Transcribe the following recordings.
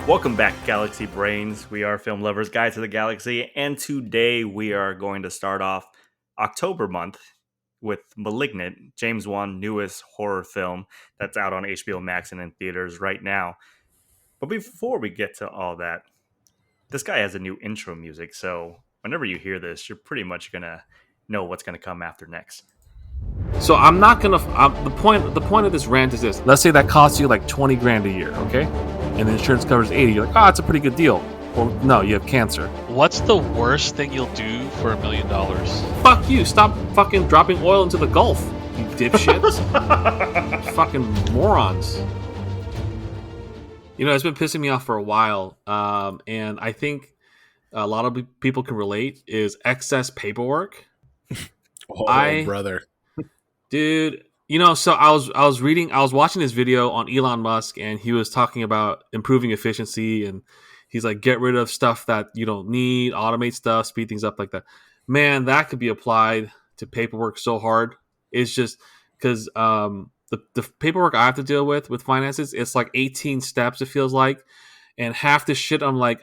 Welcome back, Galaxy Brains. We are Film Lovers Guide to the Galaxy, and today we are going to start off October month with Malignant, James Wan newest horror film that's out on HBO Max and in theaters right now. But before we get to all that, this guy has a new intro music, so whenever you hear this, you're pretty much gonna know what's gonna come after next. So I'm not gonna. The point of this rant is this. Let's say that costs you like 20 grand a year, okay? And the insurance covers 80. You're like, oh, it's a pretty good deal. Well, no, you have cancer. What's the worst thing you'll do for $1 million? Fuck you. Stop fucking dropping oil into the Gulf, you dipshits. Fucking morons. You know, it's been pissing me off for a while, and I think a lot of people can relate. Is excess paperwork. Brother. Dude, you know, so I was watching this video on Elon Musk, and he was talking about improving efficiency, and he's like, get rid of stuff that you don't need, automate stuff, speed things up like that. Man, that could be applied to paperwork so hard. It's just because the paperwork I have to deal with finances, it's like 18 steps. It feels like, and half the shit I'm like,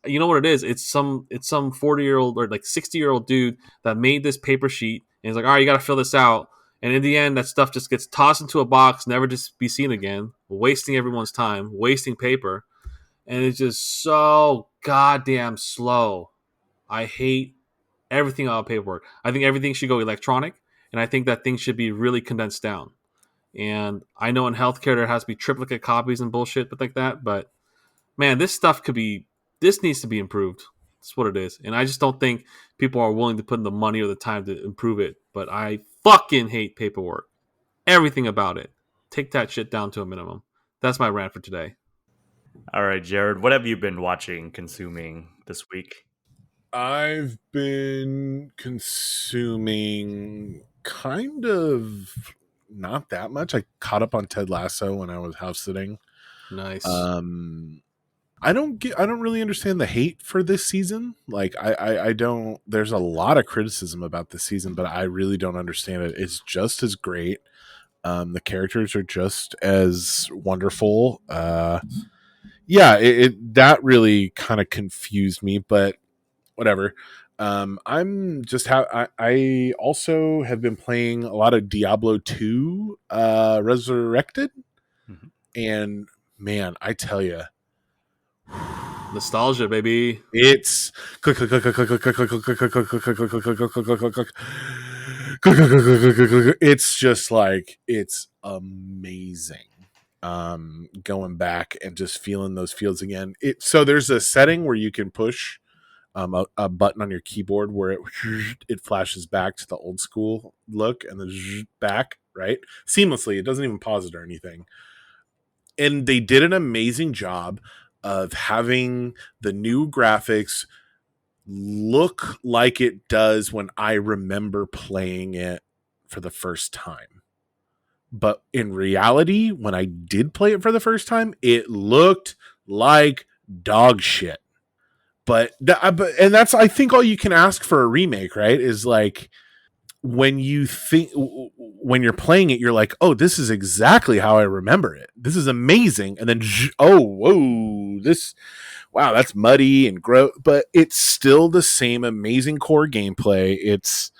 you know what it is? It's some 40-year-old or like 60-year-old dude that made this paper sheet, and he's like, all right, you got to fill this out. And in the end, that stuff just gets tossed into a box, never to be seen again, wasting everyone's time, wasting paper. And it's just so goddamn slow. I hate everything about paperwork. I think everything should go electronic, and I think that things should be really condensed down. And I know in healthcare there has to be triplicate copies and bullshit like that, but man, this needs to be improved. That's what it is. And I just don't think people are willing to put in the money or the time to improve it. But I fucking hate paperwork. Everything about it. Take that shit down to a minimum. That's my rant for today. All right, Jared, what have you been watching, consuming this week? I've been consuming kind of not that much. I caught up on Ted Lasso when I was house sitting. Nice. I don't really understand the hate for this season. Like I don't, there's a lot of criticism about this season, but I really don't understand it. It's just as great. The characters are just as wonderful. That really kind of confused me, but whatever. I also have been playing a lot of Diablo 2 Resurrected. Mhm. And man, I tell you, Nostalgia, baby. it's it's just like it's amazing. Going back and just feeling those feels again. So there's a setting where you can push a button on your keyboard where it flashes back to the old school look and then back, right? Seamlessly. It doesn't even pause it or anything. And they did an amazing job of having the new graphics look like it does when I remember playing it for the first time. But in reality, when I did play it for the first time, it looked like dog shit. But that's, I think, all you can ask for a remake, right? Is like when you're playing it, you're like, oh, this is exactly how I remember it. This is amazing. And then, wow, that's muddy and gross, but it's still the same amazing core gameplay. It's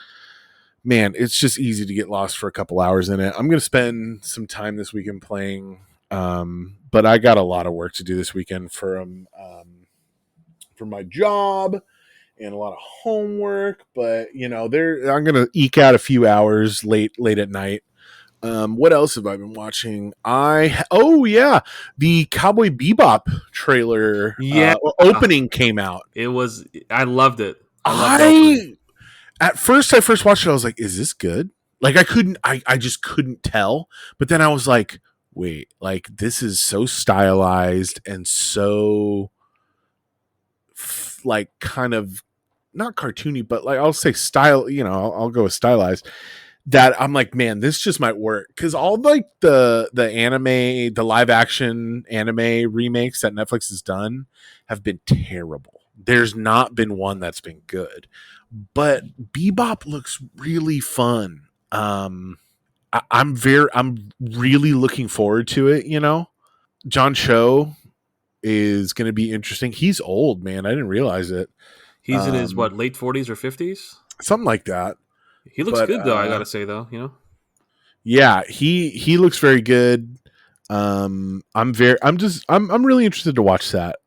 just easy to get lost for a couple hours in it. I'm going to spend some time this weekend playing, but I got a lot of work to do this weekend for my job and a lot of homework, but I'm going to eke out a few hours late at night. What else have I been watching? The Cowboy Bebop trailer, opening came out. I loved it. At first I watched it, I was like, is this good? Like I just couldn't tell. But then I was like, wait, like this is so stylized and so like kind of not cartoony, but like I'll say style, I'll go with stylized, that I'm like, man, this just might work. Cause all like the anime, the live action anime remakes that Netflix has done have been terrible. There's not been one that's been good, but Bebop looks really fun. I'm really looking forward to it. John Cho is going to be interesting. He's old, man. I didn't realize it. He's in his late 40s or 50s. Something like that. He looks But, good though. I gotta say though, yeah, he looks very good. I'm really interested to watch that.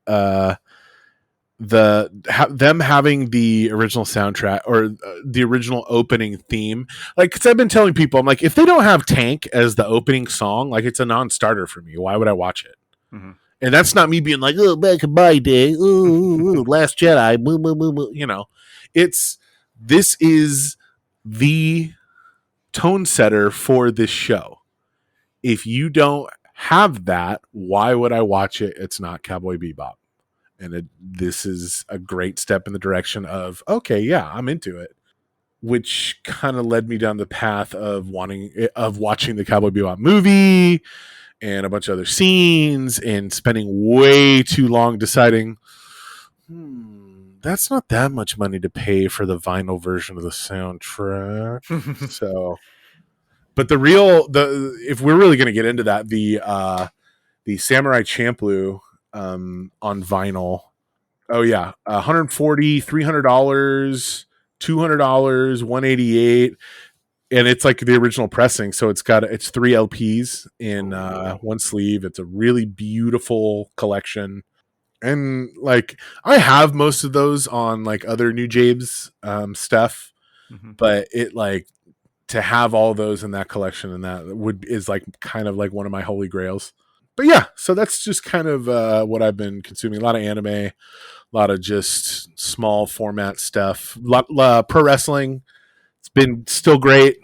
Them having the original soundtrack or the original opening theme, like, because I've been telling people, I'm like, if they don't have Tank as the opening song, like, it's a non-starter for me. Why would I watch it? Mm-hmm. And that's not me being like, oh, back in my day, Last Jedi, boo, boo, boo, boo. This is the tone setter for this show. If you don't have that, why would I watch it? It's not Cowboy Bebop. And this is a great step in the direction of, okay, yeah, I'm into it. Which kind of led me down the path of watching the Cowboy Bebop movie and a bunch of other scenes and spending way too long deciding, that's not that much money to pay for the vinyl version of the soundtrack. So, but if we're really going to get into that, the Samurai Champloo on vinyl. Oh yeah, $140, $300, $200, $188, and it's like the original pressing. So it's 3 LPs in one sleeve. It's a really beautiful collection, and like I have most of those on like other New James stuff, but it like to have all those in that collection and that is like kind of like one of my holy grails. But yeah, so that's just kind of what I've been consuming. A lot of anime, a lot of just small format stuff. Pro wrestling, it's been still great.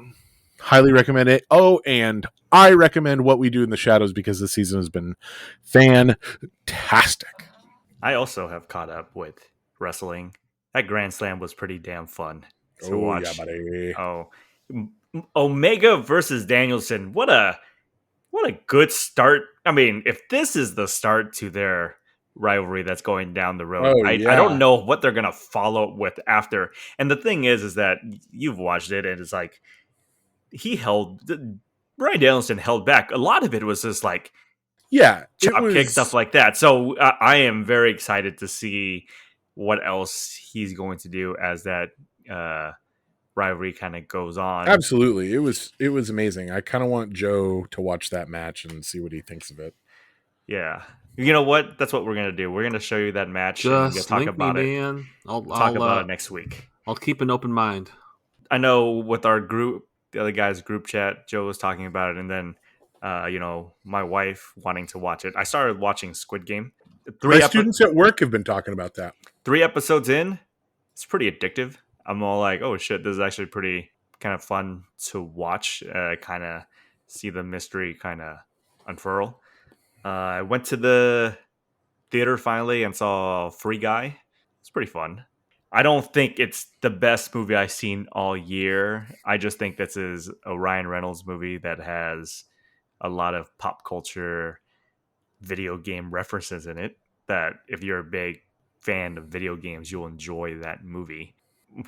Highly recommend it. Oh, and I recommend What We Do in the Shadows because this season has been fantastic. I also have caught up with wrestling. That Grand Slam was pretty damn fun to watch. Yeah, buddy. Oh, Omega versus Danielson. What a good start. I mean, if this is the start to their rivalry that's going down the road, I don't know what they're gonna follow with after. And the thing is that you've watched it, and it's like Bryan Danielson held back. A lot of it was just like chop kick, stuff like that. So I am very excited to see what else he's going to do as that rivalry kind of goes on. Absolutely. It was amazing. I kind of want Joe to watch that match and see what he thinks of it. Yeah. You know what? That's what we're going to do. We're going to show you that match just and talk about it. Man. I'll talk about it next week. I'll keep an open mind. I know with our group, the other guys' group chat, Joe was talking about it, and then my wife wanting to watch it. I started watching Squid Game. My students at work have been talking about that. 3 episodes in, it's pretty addictive. I'm all like, oh shit, this is actually pretty kind of fun to watch. Kind of see the mystery kind of unfurl. I went to the theater finally and saw Free Guy. It's pretty fun. I don't think it's the best movie I've seen all year. I just think this is a Ryan Reynolds movie that has a lot of pop culture video game references in it, that if you're a big fan of video games, you'll enjoy that movie.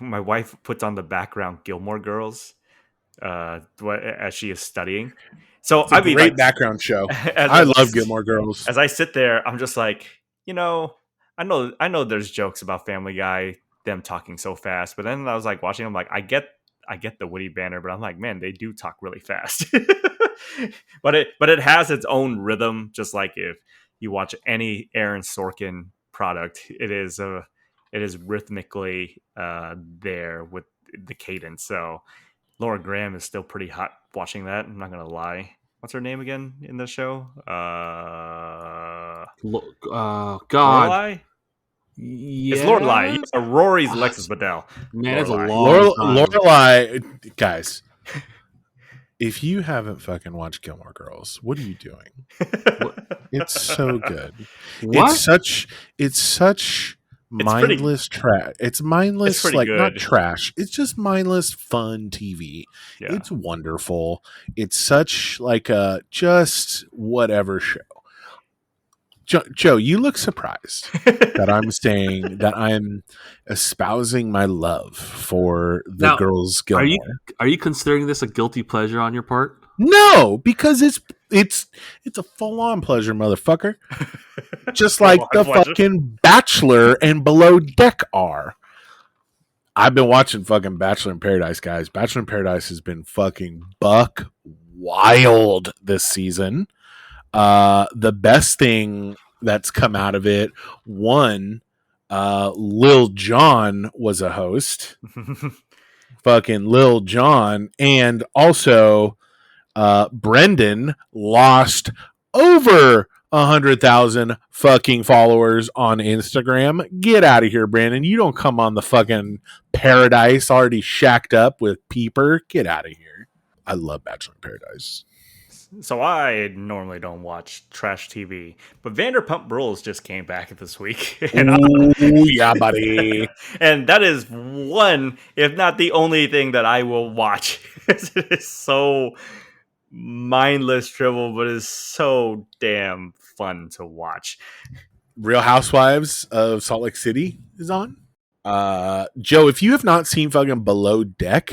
My wife puts on the background Gilmore Girls as she is studying. So it's a great background show. I love Gilmore Girls. As I sit there, I'm just like, I know there's jokes about Family Guy, them talking so fast, but then I was like watching, I'm like, I get the witty banner, but I'm like, man, they do talk really fast. but it has its own rhythm, just like if you watch any Aaron Sorkin product, it is rhythmically there with the cadence. So Laura Graham is still pretty hot watching that. I'm not gonna lie. What's her name again in the show? God. Lorelai? Yes. It's Lorelai. Yeah, Rory's Alexis Bledel. Man, it's a long time. Lorelai, guys. If you haven't fucking watched Gilmore Girls, what are you doing? It's so good. What? It's such mindless trash. It's mindless, like good. Not trash. It's just mindless, fun TV. Yeah. It's wonderful. It's such like a just whatever show. Joe, you look surprised that I'm saying that I'm espousing my love for the girls Gilmore. Are you considering this a guilty pleasure on your part? No, because it's a full on pleasure, motherfucker. Just Full like on the pleasure. fucking Bachelor and Below Deck are. I've been watching fucking Bachelor in Paradise, guys. Bachelor in Paradise has been fucking buck wild this season. The best thing that's come out of it, one, Lil Jon was a host. Fucking Lil Jon. And also Brendan lost over 100,000 fucking followers on Instagram. Get out of here, Brandon. You don't come on the fucking Paradise already shacked up with Peeper. Get out of here. I love Bachelor in Paradise. So I normally don't watch trash TV, but Vanderpump Rules just came back this week, and Ooh, yeah, buddy. and that is one, if not the only thing that I will watch. It is so mindless drivel, but it's so damn fun to watch. Real Housewives of Salt Lake City is on. Joe, if you have not seen fucking Below Deck,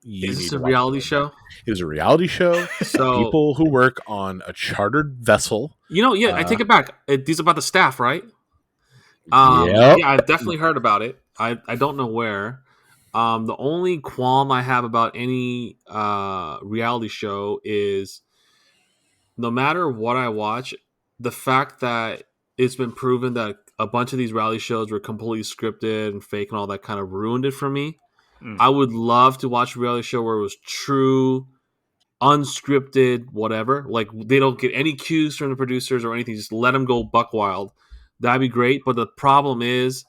you Is need this to a watch reality Below show? Deck. It was a reality show. So People who work on a chartered vessel. I take it back. These about the staff, right? Yep. Yeah, I've definitely heard about it. I don't know where. The only qualm I have about any reality show is no matter what I watch, the fact that it's been proven that a bunch of these reality shows were completely scripted and fake and all that kind of ruined it for me. Mm. I would love to watch a reality show where it was true, unscripted, whatever. Like they don't get any cues from the producers or anything. Just let them go buck wild. That'd be great. But the problem is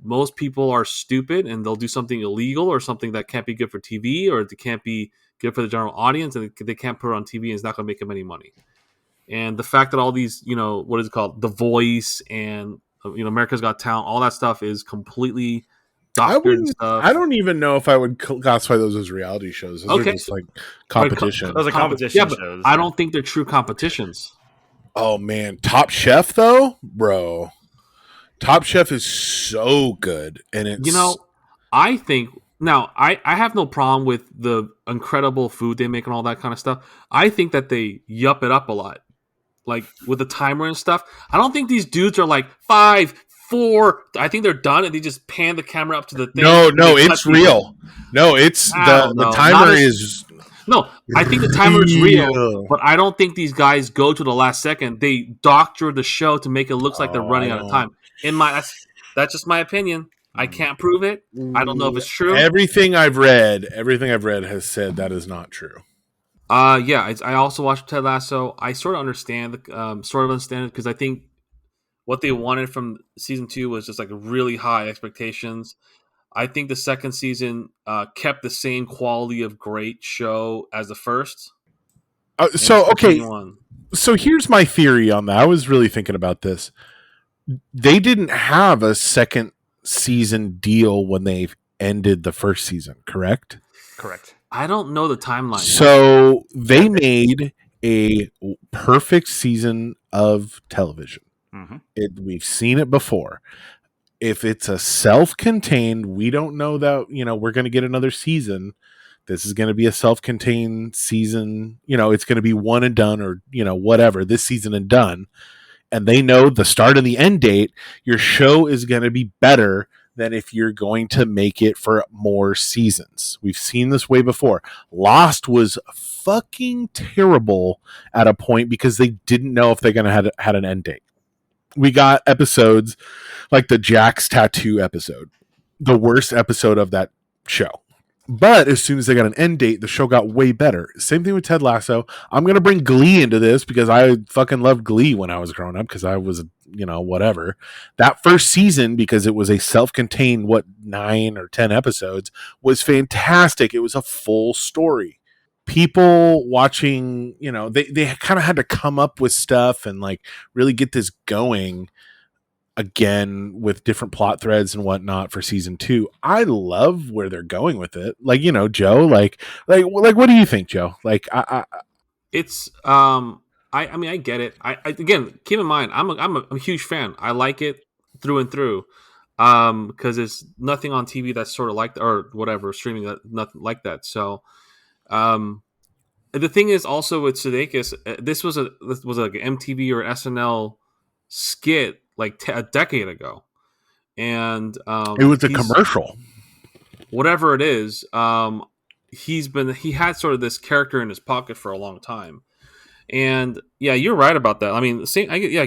most people are stupid and they'll do something illegal or something that can't be good for TV or it can't be good for the general audience and they can't put it on TV and it's not going to make them any money. And the fact that all these, what is it called? The Voice and, America's Got Talent, all that stuff is completely I doctored and wouldn't. I stuff. don't even know if I would classify those as reality shows. Those are Okay. just like competition. Those are competition Yeah, but shows. I don't think they're true competitions. Oh man, Top Chef though, bro. Top Chef is so good, and it's I think now I have no problem with the incredible food they make and all that kind of stuff. I think that they yup it up a lot, like with the timer and stuff. I don't think these dudes are like 5, 4. I think they're done and they just pan the camera up to the thing. no, and they cut it's people. real. No, it's I don't the know. timer is No, I think the timer is real, real. but I don't think these guys go to the last second. They doctor the show to make it look like they're running out of time. That's just my opinion. I can't prove it. I don't know if it's true. Everything I've read has said that is not true. Yeah, I also watched Ted Lasso. I sort of understand it because I think what they wanted from season 2 was just like really high expectations. I think the second season kept the same quality of great show as the first. So okay, on. so here's my theory on that. I was really thinking about this. They didn't have a second season deal when they ended the first season, correct? Correct. I don't know the timeline. So they made a perfect season of television. Mm-hmm. We've seen it before. If it's a self-contained, we don't know that, we're going to get another season. This is going to be a self-contained season. It's going to be one and done or, whatever, this season and done. And they know the start and the end date, your show is going to be better than if you're going to make it for more seasons. We've seen this way before. Lost was fucking terrible at a point because they didn't know if they're going to had an end date. We got episodes like the Jack's tattoo episode, the worst episode of that show. But as soon as they got an end date, the show got way better. Same thing with Ted Lasso. I'm going to bring Glee into this because I fucking loved Glee when I was growing up because I was, whatever. That first season, because it was a self-contained, 9 or 10 episodes, was fantastic. It was a full story. People watching, they kind of had to come up with stuff and like really get this going again with different plot threads and whatnot for season 2. I love where they're going with it. Like, Joe, like what do you think, Joe? Like, It's I mean I get it. I again keep in mind I'm a huge fan. I like it through and through. Because there's nothing on TV that's sort of like or whatever streaming that nothing like that. So, the thing is also with Sudeikis, this was like an MTV or SNL skit like a decade ago, and It was a he's commercial. whatever it is. He had sort of this character in his pocket for a long time, and yeah, you're right about that. I mean,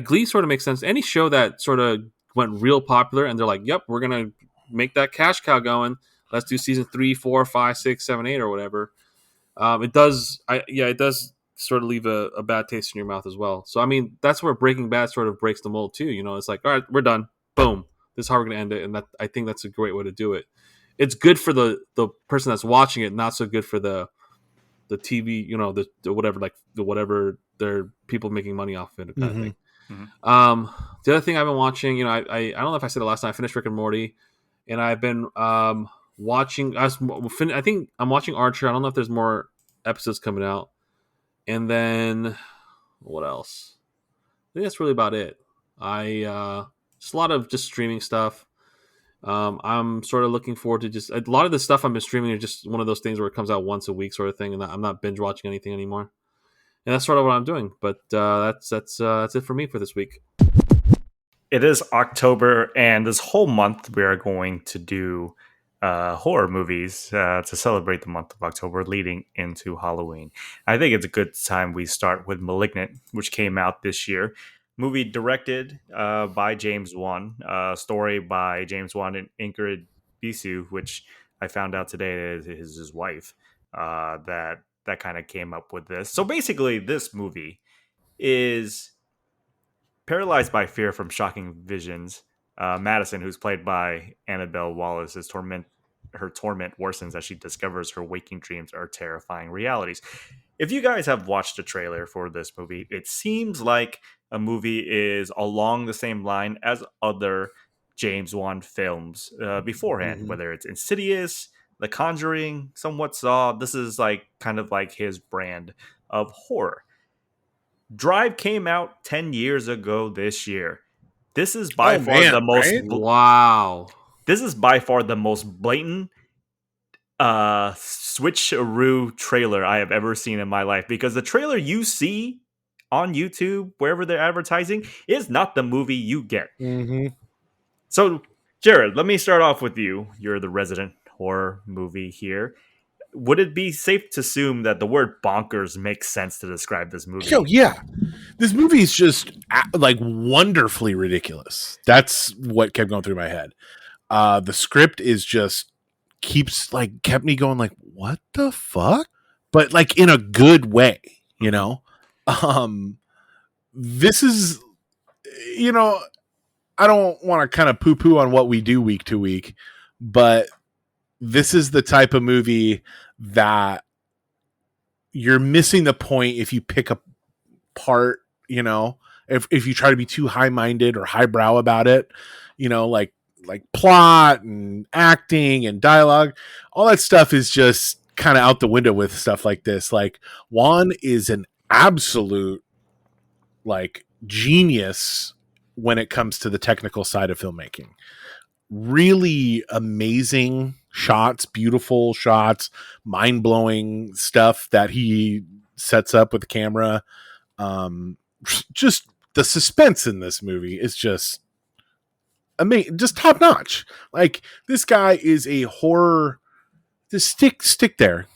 Glee sort of makes sense. Any show that sort of went real popular, and they're like, "Yep, we're gonna make that cash cow going. Let's do season 3, 4, 5, 6, 7, 8, or whatever." It does. It does sort of leave a bad taste in your mouth as well. So I mean, that's where Breaking Bad sort of breaks the mold too. You know, it's like, all right, we're done. Boom. This is how we're gonna end it, and that I think that's a great way to do it. It's good for the person that's watching it, not so good for the TV. You know, the whatever like the whatever they're people making money off of it kind of thing. The other thing I've been watching, you know, I don't know if I said it last time. I finished Rick and Morty, and I've been watching. I think I'm watching Archer. I don't know if there's more episodes coming out. And then what else? I think that's really about it. Just a lot of just streaming stuff. I'm sort of looking forward to just a lot of the stuff I've been streaming are just one of those things where it comes out once a week sort of thing, and I'm not binge watching anything anymore. And that's sort of what I'm doing. But that's it for me for this week. It is October, and this whole month we are going to do horror movies to celebrate the month of October leading into Halloween. I think it's a good time we start with Malignant, which came out this year. Movie directed by James Wan, story by James Wan and Ingrid Bisu, which I found out today is his wife. That kind of came up with this. So basically, this movie is paralyzed by fear from shocking visions. Madison, who's played by Annabelle Wallace, her torment worsens as she discovers her waking dreams are terrifying realities. If you guys have watched the trailer for this movie, it seems like a movie is along the same line as other James Wan films beforehand, whether it's Insidious, The Conjuring, Somewhat Saw. This is like kind of like his brand of horror. Drive came out 10 years ago this year. This is by far the most right? Wow. This is by far the most blatant switcheroo trailer I have ever seen in my life, because the trailer you see on YouTube, wherever they're advertising, is not the movie you get. So, Jared, let me start off with you. You're the resident horror movie here. Would it be safe to assume that the word bonkers makes sense to describe this movie? Oh yeah, this movie is just like wonderfully ridiculous. That's what kept going through my head. The script is just kept me going like, what the fuck? But like in a good way, you know. This is, you know, I don't want to kind of poo poo on what we do week to week, but this is the type of movie that you're missing the point if you pick apart, you know, if you try to be too high-minded or highbrow about it, you know, like plot and acting and dialogue, all that stuff is just kind of out the window with stuff like this. Like, Juan is an absolute like genius when it comes to the technical side of filmmaking. Really amazing shots, beautiful shots, mind-blowing stuff that he sets up with the camera. Just the suspense in this movie is just amazing, just top notch. Like, this guy is a horror. Just stick there,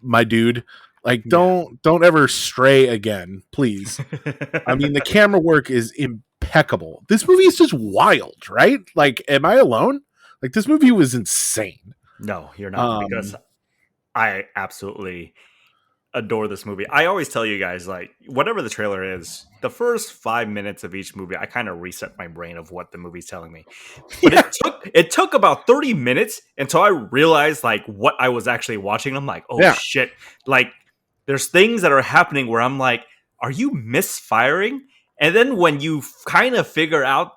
my dude. Like, don't ever stray again, please. I mean, the camera work is impeccable. This movie is just wild, right? Like, am I alone? Like, this movie was insane. No, you're not, because I absolutely adore this movie. I always tell you guys, like, whatever the trailer is, the first 5 minutes of each movie, I kind of reset my brain of what the movie's telling me. But it took about 30 minutes until I realized like what I was actually watching. I'm like, oh shit. Like, there's things that are happening where I'm like, are you misfiring? And then when you kind of figure out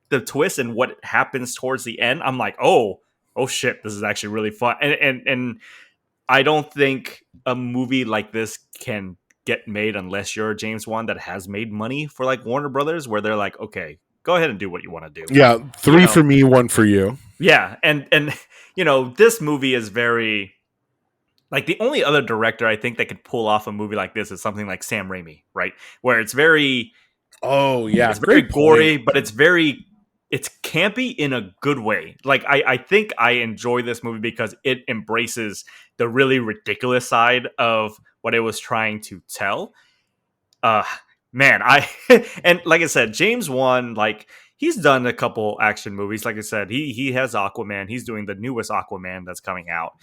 the twist and what happens towards the end, I'm like, oh shit, this is actually really fun. And I don't think a movie like this can get made unless you're a James Wan that has made money for like Warner Brothers, where they're like, okay, go ahead and do what you want to do. Yeah, 3 for me, 1 for you. Yeah, and you know, this movie is very like the only other director I think that could pull off a movie like this is something like Sam Raimi, right? Where Oh yeah, it's very great point. gory, but it's campy in a good way. Like I think I enjoy this movie because it embraces the really ridiculous side of what it was trying to tell. uh Man, I and like I said, James Wan, like he's done a couple action movies. Like I said, he has Aquaman. He's doing the newest Aquaman that's coming out.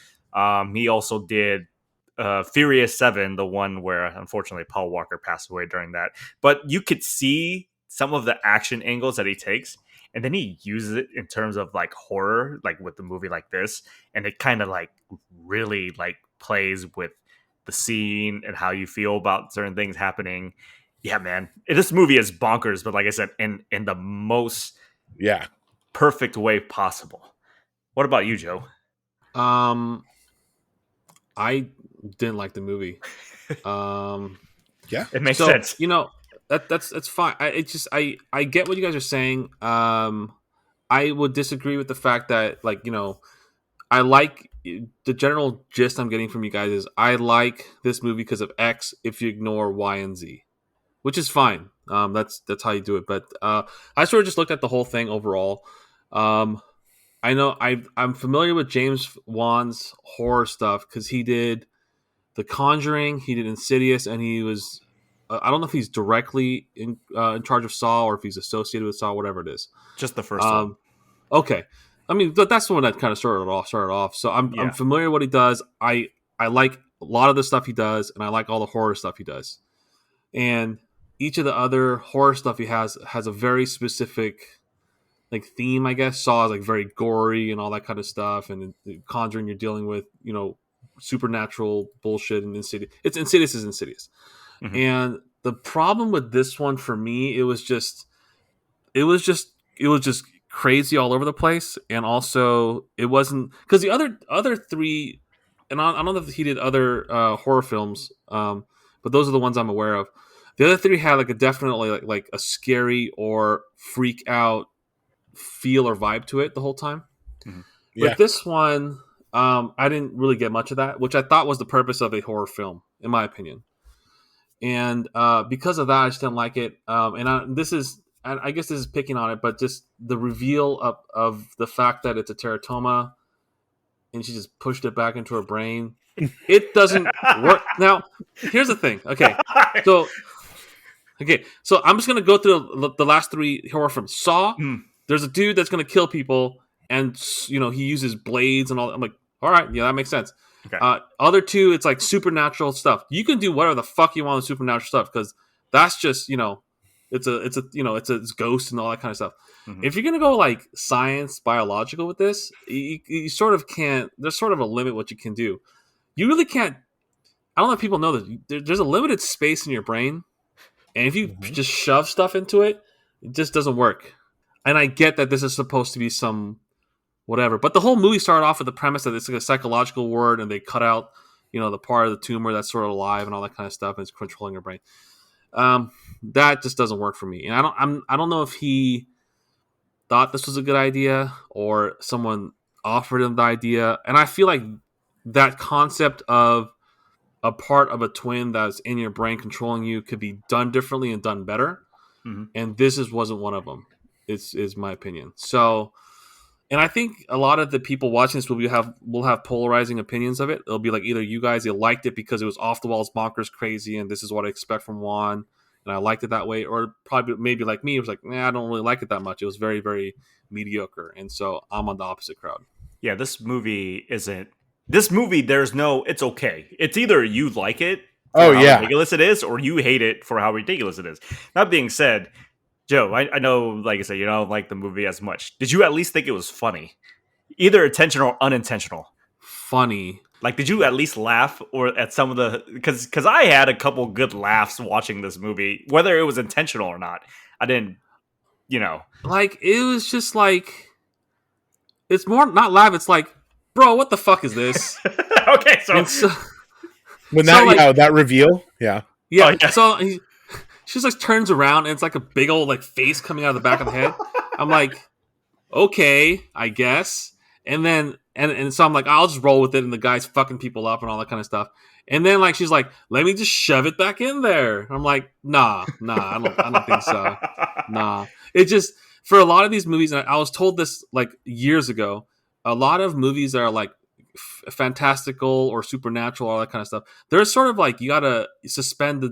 He also did Furious 7, the one where unfortunately Paul Walker passed away during that. But you could see some of the action angles that he takes, and then he uses it in terms of like horror, like with the movie like this, and it kind of like really like plays with the scene and how you feel about certain things happening. Yeah, man, this movie is bonkers, but like I said, in the most Yeah, perfect way possible. What about you, Joe? I didn't like the movie. yeah. It makes So sense. that's fine. I get what you guys are saying. I would disagree with the fact that I like the general gist I'm getting from you guys is I like this movie because of X. If you ignore Y and Z, which is fine. That's how you do it. But I sort of just looked at the whole thing overall. I know I'm familiar with James Wan's horror stuff because he did The Conjuring, he did Insidious, and he was I don't know if he's directly in charge of Saw or if he's associated with Saw, whatever it is. Just the first one. Okay, I mean that's the one that kind of started off. So I'm Yeah. familiar with what he does. I like a lot of the stuff he does, and I like all the horror stuff he does. And each of the other horror stuff he has a very specific like theme, I guess. Saw is like very gory and all that kind of stuff, and in Conjuring you're dealing with supernatural bullshit, and Insidious. It's Insidious is Insidious. Mhm. And the problem with this one for me, it was just crazy all over the place, and also it wasn't because the other three, and I don't know if he did other horror films, but those are the ones I'm aware of. The other three had like a definitely like a scary or freak out feel or vibe to it the whole time. Mhm. Yeah. But this one, I didn't really get much of that, which I thought was the purpose of a horror film, in my opinion. And because of that, I just didn't like it. I guess this is picking on it, but just the reveal of the fact that it's a teratoma, and she just pushed it back into her brain. It doesn't work. Now, here's the thing. So I'm just gonna go through the last three horror films. Saw. Mm. There's a dude that's gonna kill people, and he uses blades and all. I'm like, all right, yeah, that makes sense. Okay. Other two, it's like supernatural stuff. You can do whatever the fuck you want with supernatural stuff because that's just it's ghosts and all that kind of stuff. Mhm. If you're gonna go like science, biological with this, you sort of can't. There's sort of a limit what you can do. You really can't. I don't know if people know that there's a limited space in your brain, and if you just shove stuff into it, it just doesn't work. And I get that this is supposed to be some whatever, but the whole movie started off with the premise that it's like a psychological word, and they cut out the part of the tumor that's sort of alive and all that kind of stuff, and it's controlling your brain. That just doesn't work for me, and I don't know if he thought this was a good idea or someone offered him the idea, and I feel like that concept of a part of a twin that's in your brain controlling you could be done differently and done better. Mhm. And this wasn't one of them. Is my opinion. So, and I think a lot of the people watching this will have polarizing opinions of it. It'll be like either you guys liked it because it was off the walls, bonkers, crazy, and this is what I expect from Juan, and I liked it that way, or probably maybe like me, it was like, nah, I don't really like it that much. It was very, very mediocre, and so I'm on the opposite crowd. Yeah, this movie isn't. This movie, there's no. It's okay. It's either you like it for Oh how yeah. ridiculous it is, or you hate it for how ridiculous it is. That being said, Joe, I know, like I said, you don't like the movie as much. Did you at least think it was funny, either intentional or unintentional? Funny. Like, did you at least laugh or at some of the? Because I had a couple good laughs watching this movie, whether it was intentional or not. I didn't, Like it was just like it's more not laugh. It's like, bro, what the fuck is this? Okay, so And so When So, that like- that reveal, yeah. yeah, Oh, yeah. so she just like turns around and it's like a big old like face coming out of the back of the head. I'm like, okay, I guess. And then and so I'm like, I'll just roll with it, and the guy's fucking people up and all that kind of stuff. And then like she's like, let me just shove it back in there. I'm like, nah, I don't think so. Nah. It just for a lot of these movies, and I was told this like years ago, a lot of movies that are like fantastical or supernatural, all that kind of stuff. There's sort of like you gotta suspend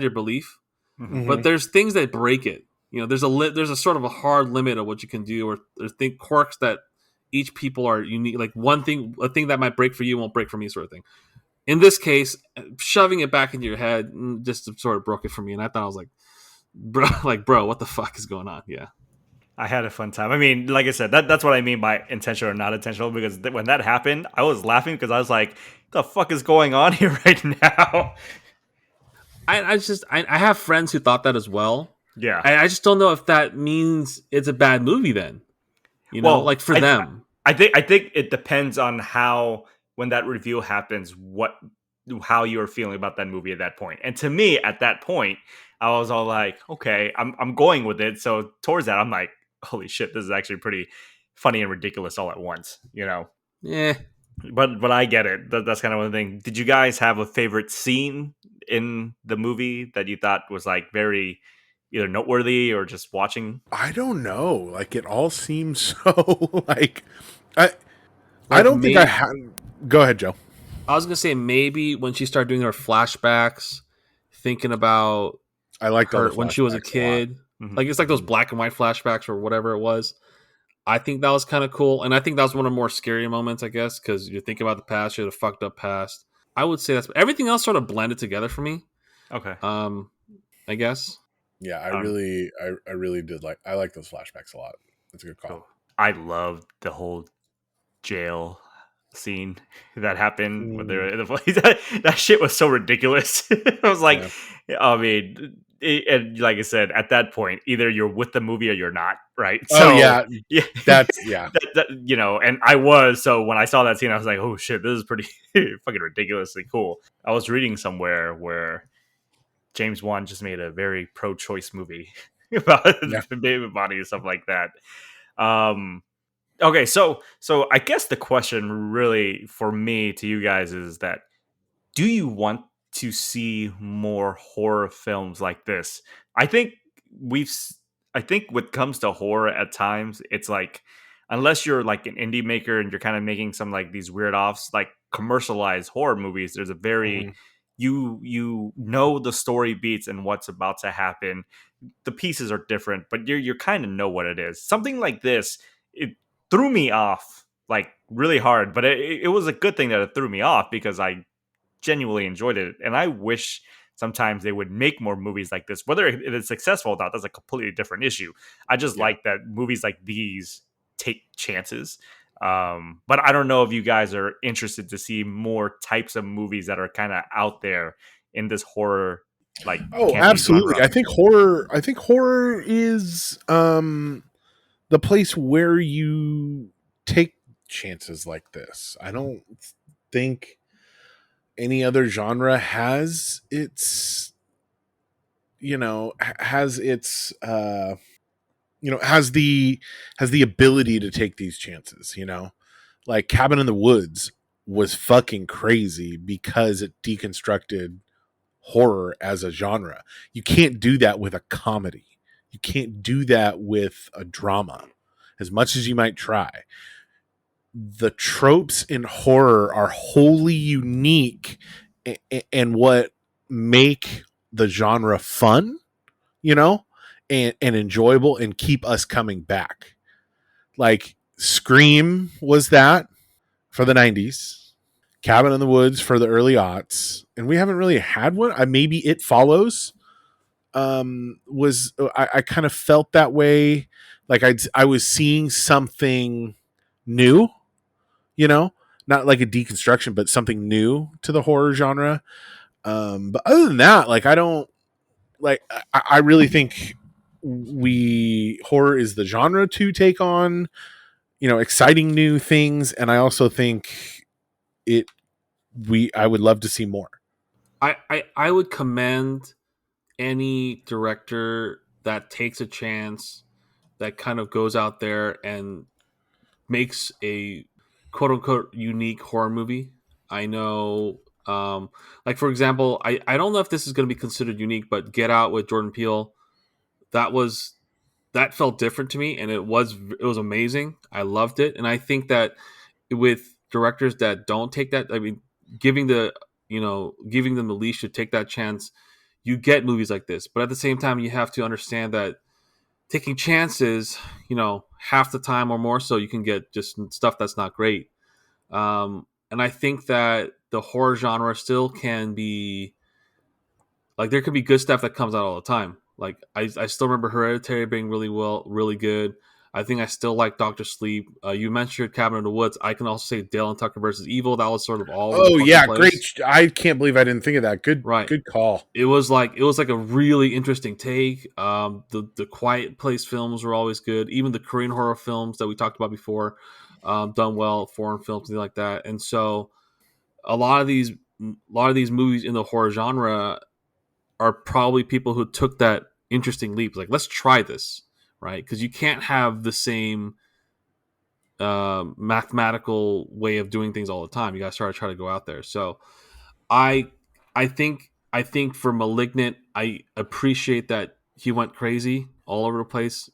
your belief, Mhm. Mhm. but there's things that break it. You know, there's a sort of a hard limit of what you can do, or there's quirks that each people are unique. Like a thing that might break for you won't break for me, sort of thing. In this case, shoving it back into your head just sort of broke it for me, and I thought I was like, bro, what the fuck is going on? Yeah. I had a fun time. I mean, like I said, that's what I mean by intentional or not intentional. Because when that happened, I was laughing because I was like, "The fuck is going on here right now?" I have friends who thought that as well. Yeah. I just don't know if that means it's a bad movie then. You know, Well, like for them. I think it depends on how when that reveal happens, how you're feeling about that movie at that point. And to me, at that point, I was all like, okay, I'm going with it. So towards that, I'm like, holy shit, this is actually pretty funny and ridiculous all at once, you know. Yeah. But I get it. That's kind of one thing. Did you guys have a favorite scene in the movie that you thought was like very either noteworthy or just watching? I don't know. Like it all seems so like I I Like don't think I maybe had. Go ahead, Joe. I was gonna say maybe when she started doing her flashbacks, thinking about I liked all the her when she was a flashbacks a lot. kid. Mhm. Like it's like those black and white flashbacks or whatever it was. I think that was kind of cool, and I think that was one of the more scary moments, I guess, because you're thinking about the past, you had a fucked up past. I would say that's everything else sort of blended together for me. Okay. I guess. Yeah, Um, I really did I like those flashbacks a lot. That's a good call. cool. I loved the whole jail scene that happened when they're Mm, in the place. That shit was so ridiculous. I was like, yeah. I mean, and like I said, at that point, either you're with the movie or you're not, right? Oh So yeah, yeah, that's yeah. you know, and I was. So when I saw that scene, I was like, oh shit, this is pretty fucking ridiculously cool. I was reading somewhere where James Wan just made a very pro-choice movie about Yeah. the baby body and stuff like that. Um, okay, so I guess the question really for me to you guys is that do you want to see more horror films like this? I think we've I think when it comes to horror at times it's like unless you're like an indie maker and you're kind of making some like these weird offs like commercialized horror movies, there's a very Hmm. you know the story beats and what's about to happen. The pieces are different, but you kind of know what it is. Something like this, it threw me off like really hard, but it was a good thing that it threw me off because I genuinely enjoyed it, and I wish sometimes they would make more movies like this. Whether it is successful or not, that's a completely different issue. I just Yeah. like that movies like these take chances. But I don't know if you guys are interested to see more types of movies that are kind of out there in this horror like Oh, campy absolutely. genre. I think horror is the place where you take chances like this. I don't think any other genre has its has its has the ability to take these chances, like Cabin in the Woods was fucking crazy because it deconstructed horror as a genre. You can't do that with a comedy. You can't do that with a drama as much as you might try. The tropes in horror are wholly unique and what make the genre fun, you know, and enjoyable and keep us coming back. Like Scream was that for the 90s, Cabin in the Woods for the early aughts, and we haven't really had one. Maybe It Follows was I kind of felt that way, like I was seeing something new, you know, not like a deconstruction, but something new to the horror genre. But other than that, like I don't like. I really think we horror is the genre to take on, exciting new things, and I also think it. I would love to see more. I would commend any director that takes a chance, that kind of goes out there and makes a quote unquote unique horror movie. I know, like for example, I don't know if this is going to be considered unique, but Get Out with Jordan Peele, that was that felt different to me, and it was amazing. I loved it, and I think that with directors that don't take that, I mean, giving the giving them the leash to take that chance, you get movies like this. But at the same time, you have to understand that taking chances, half the time or more, so you can get just stuff that's not great. And I think that the horror genre still can be like there could be good stuff that comes out all the time. Like I still remember Hereditary being really good. I think I still like Doctor Sleep. You mentioned Cabin in the Woods. I can also say Dale and Tucker versus Evil. That was sort of all over the Oh fucking yeah, great! place. I can't believe I didn't think of that. Right. Good call. It was like a really interesting take. The Quiet Place films were always good. Even the Korean horror films that we talked about before, done well. Foreign films, things like that. And so a lot of these movies in the horror genre are probably people who took that interesting leap. Like, let's try this, right? Because you can't have the same mathematical way of doing things all the time. You got to try to go out there. So I think for Malignant, I appreciate that he went crazy all over the place.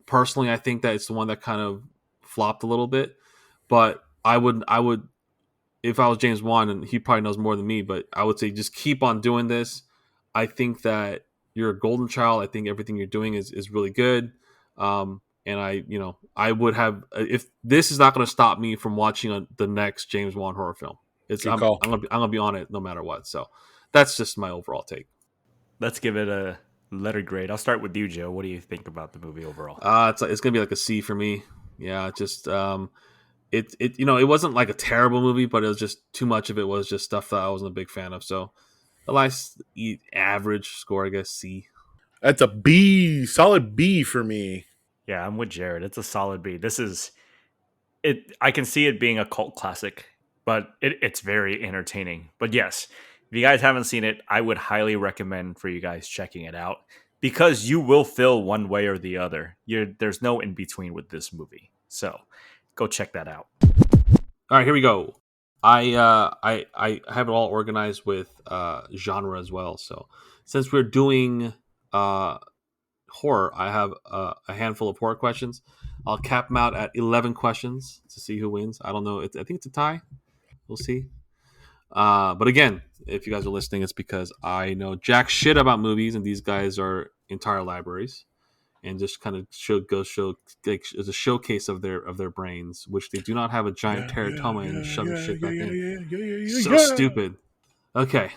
Personally, I think that it's the one that kind of flopped a little bit, but I would if I was James Wan, and he probably knows more than me, but I would say just keep on doing this. I think that you're a golden child. I think everything you're doing is really good. And I would have, if this is not going to stop me from watching the next James Wan horror film. I'm gonna be on it no matter what. So that's just my overall take. Let's give it a letter grade. I'll start with you, Joe. What do you think about the movie overall? It's gonna be like a C for me. Yeah, just it wasn't like a terrible movie, but it was just too much of it was just stuff that I wasn't a big fan of. So a nice average score, I guess, C. That's a B, solid B for me. Yeah, I'm with Jared. It's a solid B. This is it. I can see it being a cult classic, but it's very entertaining. But yes, if you guys haven't seen it, I would highly recommend for you guys checking it out because you will feel one way or the other. There's no in between with this movie. So go check that out. All right, here we go. I have it all organized with genre as well. So since we're doing horror, I have a handful of horror questions. I'll cap them out at 11 questions to see who wins. I don't know. I think it's a tie. We'll see. But again, if you guys are listening, it's because I know jack shit about movies, and these guys are entire libraries, and just kind of show like as a showcase of their brains, which they do not have a giant teratoma and shoving shit back in. So stupid. Okay.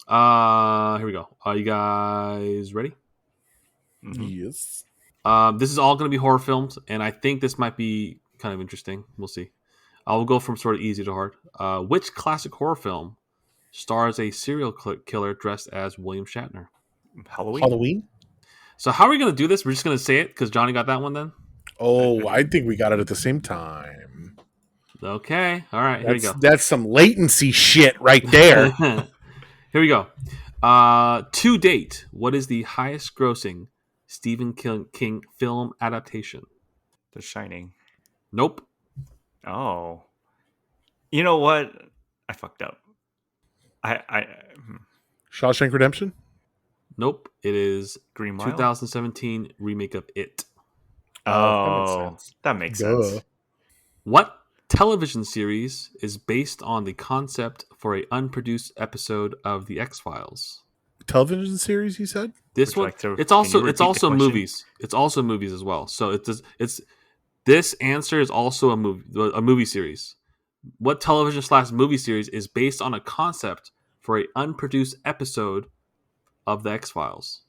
Here we go. Are you guys ready? Mm-hmm. Yes. This is all going to be horror films, and I think this might be kind of interesting. We'll see. I will go from sort of easy to hard. Which classic horror film stars a serial killer dressed as William Shatner? Halloween? So how are we going to do this? We're just going to say it because Johnny got that one then? Oh, I think we got it at the same time. Okay. All right. Here we go. That's some latency shit right there. Here we go. To date, what is the highest grossing Stephen King film adaptation? The Shining. Nope. Oh. You know what? I fucked up. Shawshank Redemption? Nope. It is Green Mile? 2017 remake of It. Oh, that makes sense. What television series is based on the concept for a unproduced episode of The X-Files? Television series, you said? This one, it's also movies. It's also movies as well. So this answer is also a movie series. What television/movie series is based on a concept for a unproduced episode of The X-Files?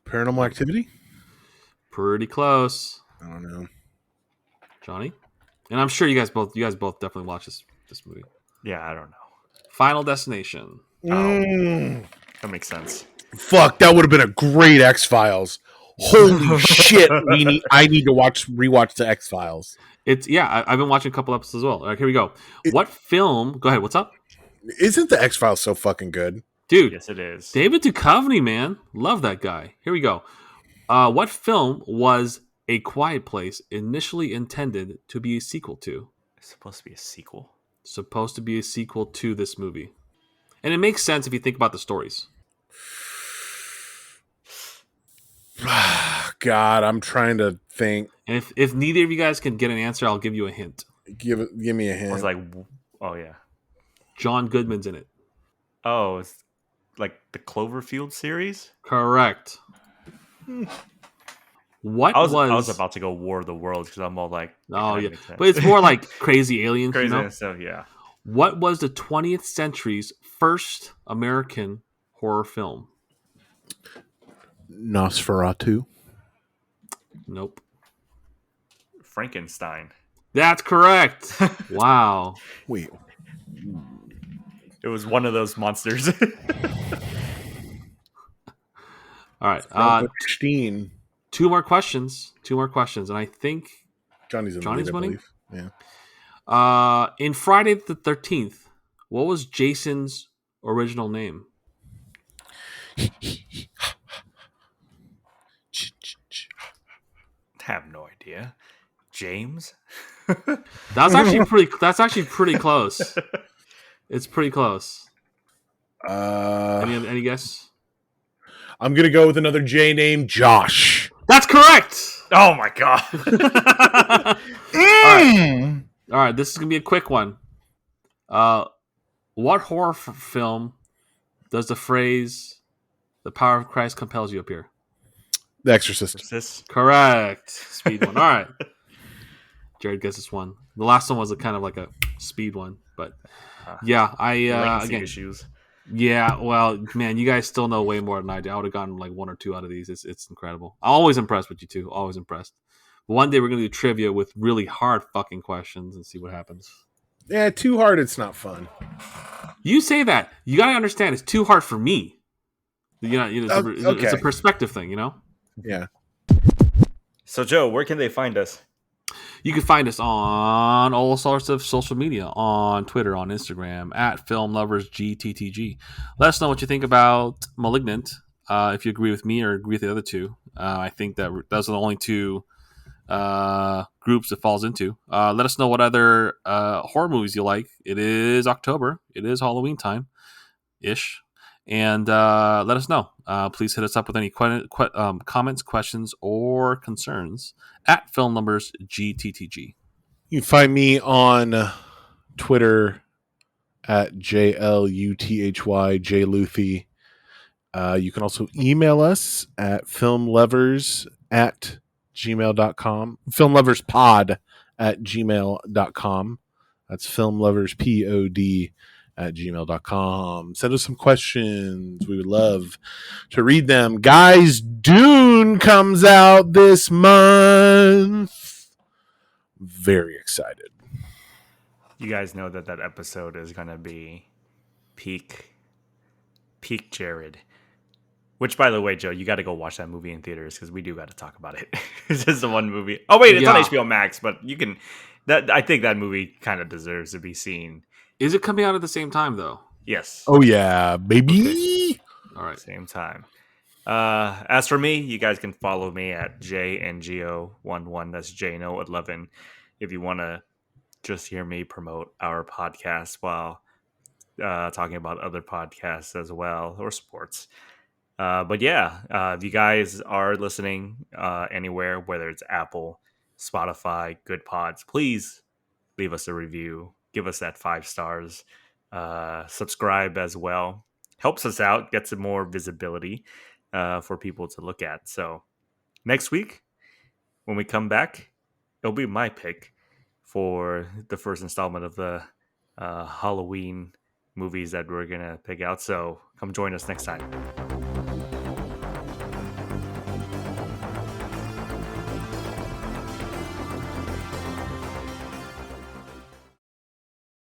Paranormal Activity? Pretty close. I don't know. Johnny? And I'm sure you guys both definitely watch this movie. Yeah, I don't know. Final Destination. That makes sense. Fuck, that would have been a great X-Files. Holy shit! I need to rewatch the X-Files. I've been watching a couple episodes as well. All right, here we go. What film? Go ahead. What's up? Isn't the X-Files so fucking good, dude? Yes, it is. David Duchovny, man, love that guy. Here we go. What film was A Quiet Place initially intended to be a sequel to? It's supposed to be a sequel. Supposed to be a sequel to this movie. And it makes sense if you think about the stories. God, I'm trying to think. And if neither of you guys can get an answer, I'll give you a hint. Give me a I hint. was like, oh yeah. John Goodman's in it. Oh, it's like the Cloverfield series. Correct. What I was about to go War of the Worlds because I'm all like, Oh that yeah, makes sense. but it's more like crazy aliens. crazy You know? stuff. Yeah. What was the 20th century's first American horror film? Nosferatu. Nope. Frankenstein. That's correct. Wow. Wait. It was one of those monsters. All right. Frankenstein. Two more questions, and I think Johnny's in the Johnny's lead, I winning? believe. Yeah. In Friday the 13th, what was Jason's original name? Have no idea. James. That's actually pretty close. It's pretty close. Any guess? I'm gonna go with another J name, Josh. That's correct. Oh my god. All right, this is gonna be a quick one. What horror film does the phrase "the power of Christ compels you" appear? The Exorcist. Exorcist. Correct. Speed one. All right. Jared gets this one. The last one was a kind of like a speed one, but yeah, Latency again, issues. yeah. Well, man, you guys still know way more than I do. I would have gotten like one or two out of these. It's incredible. I'm always impressed with you two. Always impressed. But one day we're gonna do trivia with really hard fucking questions and see what happens. Yeah, too hard. It's not fun. You say that. You gotta understand. It's too hard for me. It's a perspective thing. You know. Yeah. So Joe, where can they find us? You can find us on all sorts of social media, on Twitter, on Instagram, at FilmLoversGTTG. Let us know what you think about Malignant, if you agree with me or agree with the other two. I think that those are the only two groups it falls into. Let us know what other horror movies you like. It is October. It is Halloween time-ish. And let us know. Please hit us up with any comments, questions, or concerns at FilmNumbersGTTG. You can find me on Twitter at JLUTHY, you can also email us at filmlovers@gmail.com. Filmloverspod@gmail.com. That's filmloverspod@gmail.com. Send us some questions. We would love to read them. Guys, Dune comes out this month. Very excited. You guys know that episode is going to be peak Jared. Which, by the way, Joe, you got to go watch that movie in theaters because we do got to talk about it. This is the one movie. Oh wait, it's on HBO Max, but you can. I think that movie kind of deserves to be seen. Is it coming out at the same time though? Yes. Oh yeah, baby. Okay. All right. Same time. As for me, you guys can follow me at JNGO11. That's JNO11. If you want to just hear me promote our podcast while talking about other podcasts as well, or sports. But yeah, if you guys are listening anywhere, whether it's Apple, Spotify, Good Pods, please leave us a review. Give us that 5 stars. Subscribe as well. Helps us out, gets some more visibility for people to look at. So next week, when we come back, it'll be my pick for the first installment of the Halloween movies that we're going to pick out. So come join us next time.